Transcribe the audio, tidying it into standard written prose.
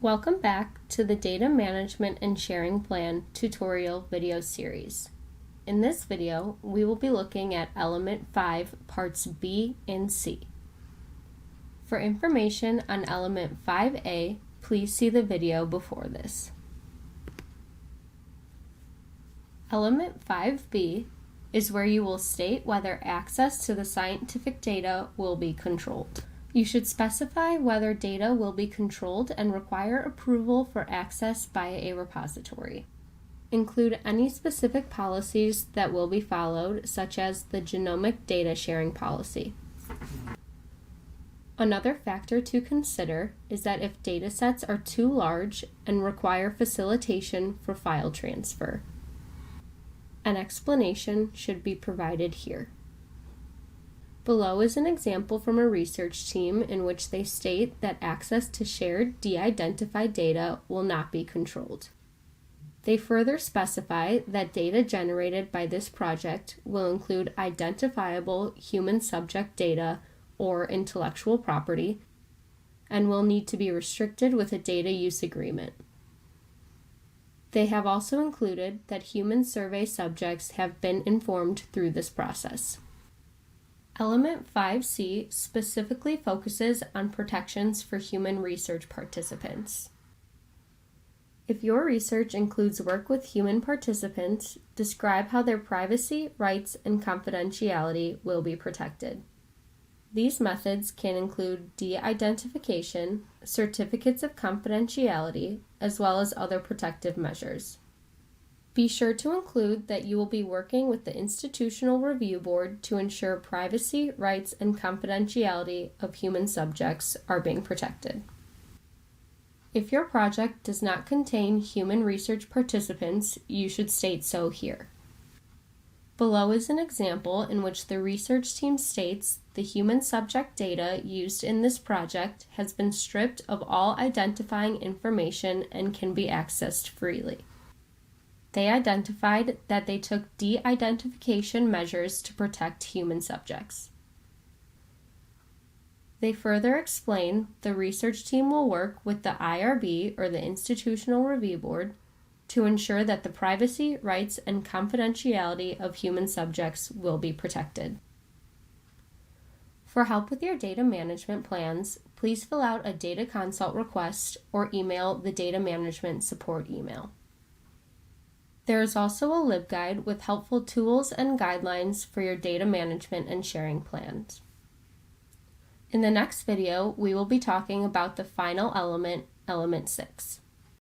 Welcome back to the Data Management and Sharing Plan tutorial video series. In this video, we will be looking at Element 5, Parts B and C. For information on Element 5A, please see the video before this. Element 5B is where you will state whether access to the scientific data will be controlled. You should specify whether data will be controlled and require approval for access by a repository. Include any specific policies that will be followed, such as the genomic data sharing policy. Another factor to consider is that if datasets are too large and require facilitation for file transfer. An explanation should be provided here. Below is an example from a research team in which they state that access to shared de-identified data will not be controlled. They further specify that data generated by this project will include identifiable human subject data or intellectual property and will need to be restricted with a data use agreement. They have also included that human survey subjects have been informed through this process. Element 5C specifically focuses on protections for human research participants. If your research includes work with human participants, describe how their privacy, rights, and confidentiality will be protected. These methods can include de-identification, certificates of confidentiality, as well as other protective measures. Be sure to include that you will be working with the Institutional Review Board to ensure privacy, rights, and confidentiality of human subjects are being protected. If your project does not contain human research participants, you should state so here. Below is an example in which the research team states the human subject data used in this project has been stripped of all identifying information and can be accessed freely. They identified that they took de-identification measures to protect human subjects. They further explain the research team will work with the IRB, or the Institutional Review Board, to ensure that the privacy, rights, and confidentiality of human subjects will be protected. For help with your data management plans, please fill out a data consult request or email the data management support email. There is also a LibGuide with helpful tools and guidelines for your data management and sharing plans. In the next video, we will be talking about the final element, Element 6.